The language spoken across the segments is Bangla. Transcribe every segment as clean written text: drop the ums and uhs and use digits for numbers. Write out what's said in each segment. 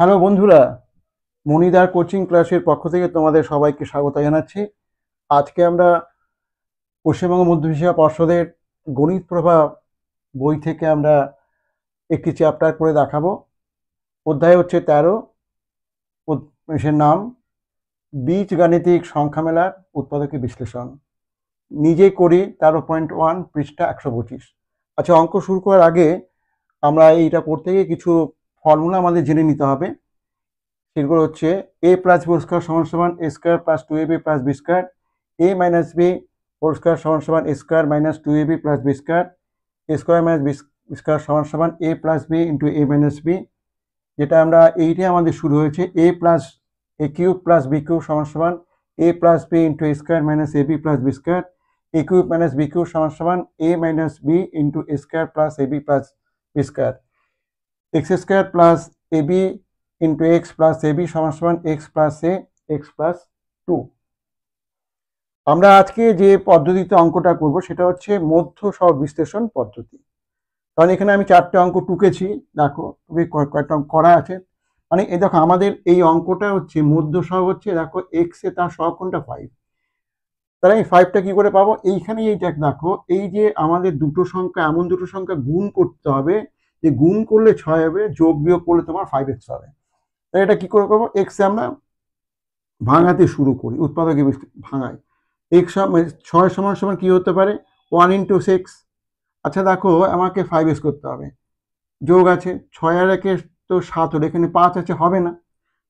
হ্যালো বন্ধুরা, মনিদার কোচিং ক্লাসের পক্ষ থেকে তোমাদের সবাইকে স্বাগত জানাচ্ছি। আজকে আমরা পশ্চিমবঙ্গ মধ্যশিক্ষা পর্ষদের গণিত প্রভা বই থেকে আমরা একটি চ্যাপ্টার করে দেখাবো। অধ্যায় হচ্ছে 13। সে নাম বীজগাণিতিক সংখ্যা মেলার উৎপাদকের বিশ্লেষণ। নিজে করি 13.1 পৃষ্ঠা 125। আচ্ছা, অঙ্ক শুরু করার আগে আমরা এইটা করতে গিয়ে কিছু ফর্মুলা আমাদের জেনে নিতে হবে। সেগুলো হচ্ছে a প্লাস বি স্কোয়ার সমান সমান a square plus 2ab plus B square, a minus B whole square সমান সমান a square minus 2ab plus B square, a square minus B square সমান সমান a plus B into a minus B. যেটা আমরা এইটাই আমাদের শুরু হয়েছে a plus a cube plus B cube সমান সমান a plus B into a square minus ab plus B square, a cube minus B cube সমান সমান a minus B into a square plus ab plus B square, x square plus ab into x plus ab সমান সমান x plus a x plus 2। আমরা আজকে যে পদ্ধতিতে অঙ্কটা করব সেটা হচ্ছে মধ্য সহগ বিশ্লেষণ পদ্ধতি। কারণ এখানে আমি 4টে অঙ্ক টুকেছি, দেখো কয়েকটা অঙ্ক করা আছে। মানে এই দেখো আমাদের এই অঙ্কটা হচ্ছে মধ্য সহগ হচ্ছে, দেখো x এ তার সহগ কোনটা 5। তাহলে আমি 5টা কি করে পাবো? এইখানে এইটা দেখো, এই যে আমাদের দুটো সংখ্যা, এমন দুটো সংখ্যা গুণ করতে হবে যে গুণ করলে 6 হবে, যোগ বিয়োগ করলে তোমার 5x হবে। তাই এটা কি করে করবো? এক্স আমরা ভাঙাতে শুরু করি, উৎপাদকে ভাঙাই। এক্স 6 সমান সমান কি হতে পারে? 1 ইন্টু 6। আচ্ছা দেখো, আমাকে 5x করতে হবে, যোগ আছে 6 আর 1 তো 7 হলো, এখানে 5 আছে, হবে না।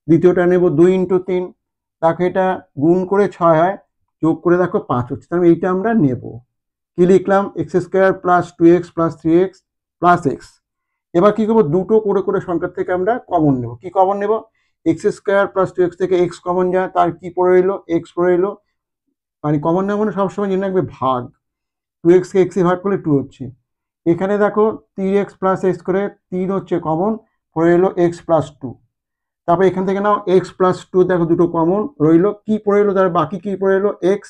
দ্বিতীয়টা নেব 2 ইন্টু 3। দেখো এটা গুণ করে 6 হয়, যোগ করে দেখো 5 হচ্ছে, তাহলে এইটা আমরা নেব। কি লিখলাম? X square plus 2x plus 3x plus x. এবার কি করবো? দুটো করে করে সংখ্যা থেকে আমরা কমন নেব। কি কমন নেব? এক্স স্কোয়ার প্লাস 2x থেকে এক্স কমন যায়, তার কি পড়ে রইলো? এক্স পড়ে রইলো। মানে কমন নেব মানে সবসময় জেনে রাখবে ভাগ, 2x কে x এ ভাগ করলে 2 হচ্ছে। এখানে দেখো 3x প্লাস এক্স করে 3 হচ্ছে কমন, পড়ে এলো x প্লাস 2। তারপর এখান থেকে নাও x প্লাস 2, দেখো দুটো কমন রইলো, কি পড়ে এলো? তার বাকি কি পড়ে এলো? x,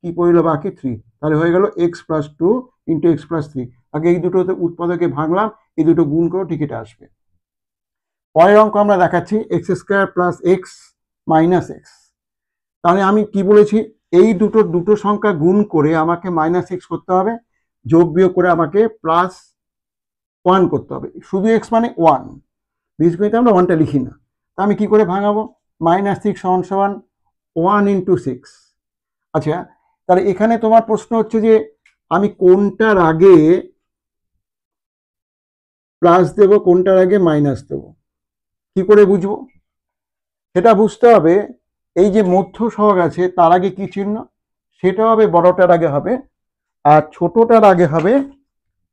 কি পড়ে এলো বাকি? 3। তাহলে হয়ে গেল x plus 2 into x plus 3। আগে এই দুটোতে উৎপাদকে ভাঙলাম, এই দুটো গুণ করে ঠিক এটা আসবে। পরের অঙ্ক আমরা দেখাচ্ছি x square plus x minus x. তাহলে আমি কি বলেছি? এই দুটো সংখ্যা গুণ করে আমাকে মাইনাস এক্স করতে হবে, যোগ বিয়োগ করে আমাকে প্লাস 1 করতে হবে। শুধু এক্স মানে 1, বীজগণিতে আমরা 1টা লিখি না। তা আমি কি করে ভাঙাবো? মাইনাস 6 সমান সমান 1 ইন্টু 6। আচ্ছা, তাহলে এখানে তোমার প্রশ্ন হচ্ছে যে আমি কোনটার আগে প্লাস দেব, কোনটার আগে মাইনাস দেব, কি করে বুঝবো? সেটা বুঝতে হবে, এই যে মধ্য সহগ আছে তার আগে কি চিহ্ন? সেটা হবে বড়টার আগে হবে, আর ছোটটার আগে হবে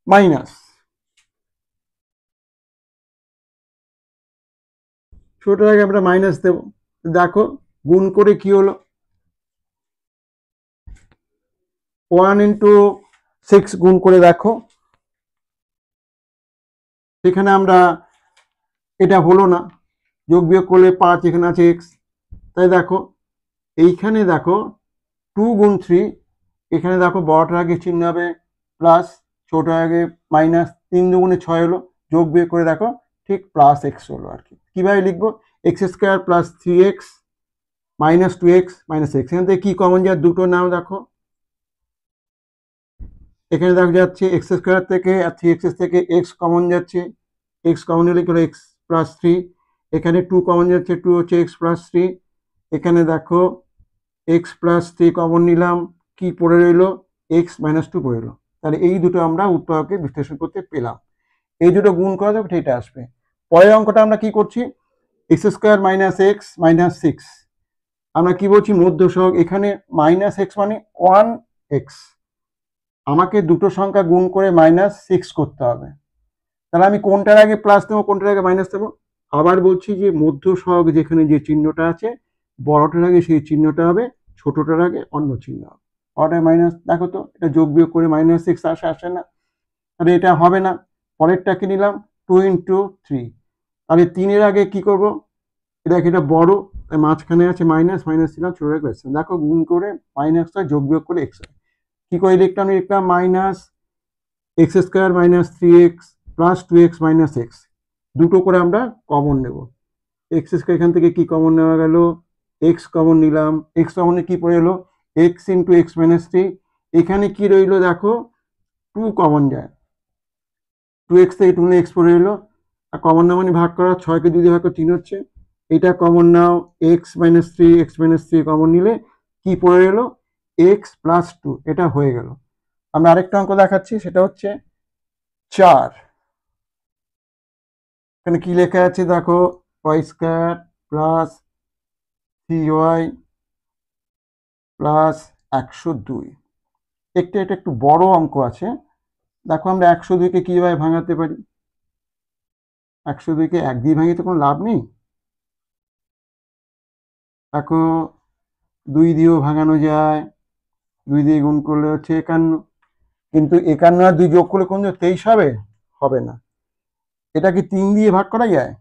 মাইনাস। ছোটটার আগে আমরা মাইনাস দেব। দেখো গুণ করে কি হলো? 1 ইন্টু 6 গুণ করে দেখো, সেখানে আমরা এটা হলো না, যোগ বিয়োগ করলে 5, এখানে আছে x। তাই দেখো এইখানে দেখো 2 গুণ 3, এখানে দেখো বড়টার আগে চিহ্ন হবে প্লাস, ছোটার আগে মাইনাস, 3 দুগুণে 6 হলো, যোগ বিয়োগ করে দেখো ঠিক প্লাস এক্স হলো আর কি। কিভাবে লিখবো? X square plus 3x minus 2x minus x. এখান থেকে কি কমন যায়? দুটো নাও দেখো, এখানে দেখা যাচ্ছে এক্স স্কোয়ার থেকে আর 3x থেকে এক্স কমন যাচ্ছে, এক্স কমন হলে কি হলো? X plus 3। এখানে 2 কমন যাচ্ছে, 2 হচ্ছে এক্স প্লাস 3। এখানে দেখো এক্স প্লাস 3 কমন নিলাম, কি পড়ে রইলো? এক্স মাইনাস 2 পড়ে রইলো। তাহলে এই দুটো আমরা উৎপাদকে বিশ্লেষণ করতে পেলাম। এই দুটো গুণ করা যাবে, এটা আসবে। পরের অঙ্কটা আমরা কি করছি? X square minus x minus 6। আমরা কি বলছি? মধ্য সহগ। এখানে মাইনাস এক্স মানে 1x, আমাকে দুটো সংখ্যা গুণ করে মাইনাস 6 করতে হবে। তাহলে আমি কোনটার আগে প্লাস দেবো, কোনটার আগে মাইনাস দেবো? আবার বলছি যে মধ্য সহগ যেখানে যে চিহ্নটা আছে, বড়টার আগে সেই চিহ্নটা হবে, ছোটটার আগে অন্য চিহ্ন হবে। বড়টায় মাইনাস, দেখো তো এটা যোগ বিয়োগ করে মাইনাস 6 আসে না? তাহলে এটা হবে না। পরেরটা কি নিলাম? 2 ইন্টু 3। তাহলে 3-এর আগে কি করব? এটা বড়, মাঝখানে আছে মাইনাস, মাইনাস ছিলাম, ছোট রেখে আসছে। দেখো গুণ করে মাইনাসটা যোগ বিয়োগ করে এক্স হয়। কি করে লিখলাম? লিখলাম minus x square minus 3x plus 2x minus x. দুটো করে আমরা কমন নেব। এক্স স্কোয়ার এখান থেকে কি কমন নেওয়া গেল, এক্স কমন নিলাম, এক্স কমনে কি পড়ে এলো, x into x minus three. এখানে কি রইলো দেখো, টু কমন যায়, টু এক্স থেকে টু এক্স পড়ে এলো, আর কমন না মানে ভাগ করা, ছয়কে দুই দিয়ে ভাগ করে 3 হচ্ছে, এটা কমন নাও, এক্স মাইনাস থ্রি কমন নিলে কি পড়ে এলো, এক্স প্লাস টু, এটা হয়ে গেল। আমরা আরেকটা অঙ্ক দেখাচ্ছি, সেটা হচ্ছে 4। এখানে কি লেখা আছে দেখো, Y square plus 3y plus 102। এটা একটু বড় অঙ্ক আছে, দেখো আমরা 102কে কিভাবে ভাঙাতে পারি। 102কে 1 দিয়ে ভাঙিয়ে তো কোনো লাভ নেই, দেখো 2 দিয়েও ভাঙানো যায়, 2 দিয়ে গুণ করলে হচ্ছে 51, কিন্তু 51 আর 2 যোগ করলে কোন 23 হবে, হবে না। এটা কি 3 দিয়ে ভাগ করা যায়,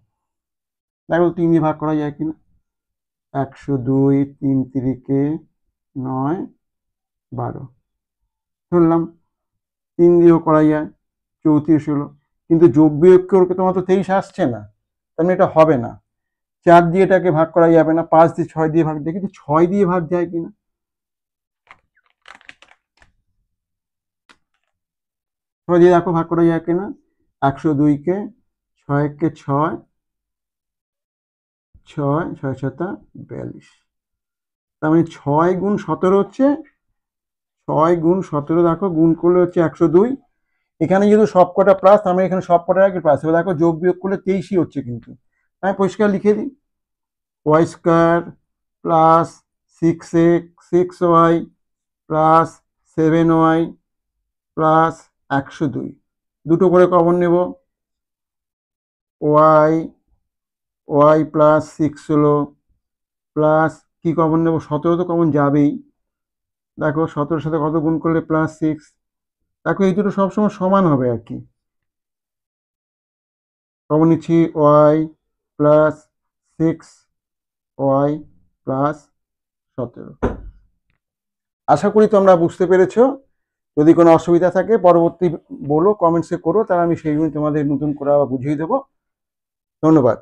দেখো 3 দিয়ে ভাগ করা যায় কিনা। 102 3 তিরিকে 9 12 ধরলাম, 3 দিয়েও করা যায়, 34 হলো। কিন্তু যোগ বিয়োগ করে তোমার তো 23 আসছে না, তার মানে এটা হবে না। 4 দিয়ে এটাকে ভাগ করা যাবে না, 5 দিয়ে 6 দিয়ে ভাগ, দেখি তো 6 দিয়ে ভাগ যায় কিনা। 6 দিয়ে দেখো ভাগ করা যায় কিনা। 102কে 6 6, 6 6 7 42, তার মানে 6 গুণ 17 হচ্ছে, 6 গুণ 17 দেখো গুণ করলে হচ্ছে 102। এখানে যেহেতু সব কটা প্লাস, আমি এখানে সব কটার আগে প্লাস, এবার দেখো যোগ বিয়োগ করলে 23ই হচ্ছে, কিন্তু আমি পরিষ্কার লিখে দিই, Y square plus 6y plus 7y plus 102, দুটো করে কমন নেব, ওয়াই প্লাস 6 হলো, প্লাস কি কমন নেব, 17 তো কমন যাবেই, দেখো 17-এর সাথে কত গুণ করলে প্লাস 6, দেখো এই দুটো সবসময় সমান হবে আর কি। কমন নিচ্ছি ওয়াই প্লাস 6y প্লাস 17। আশা করি তোমরা বুঝতে পেরেছো। যদি কোনো অসুবিধা থাকে পরবর্তী বলো, কমেন্টসে করো, তাহলে আমি সেইগুলো তোমাদের নতুন করে আবার বুঝিয়ে দেবো। ধন্যবাদ।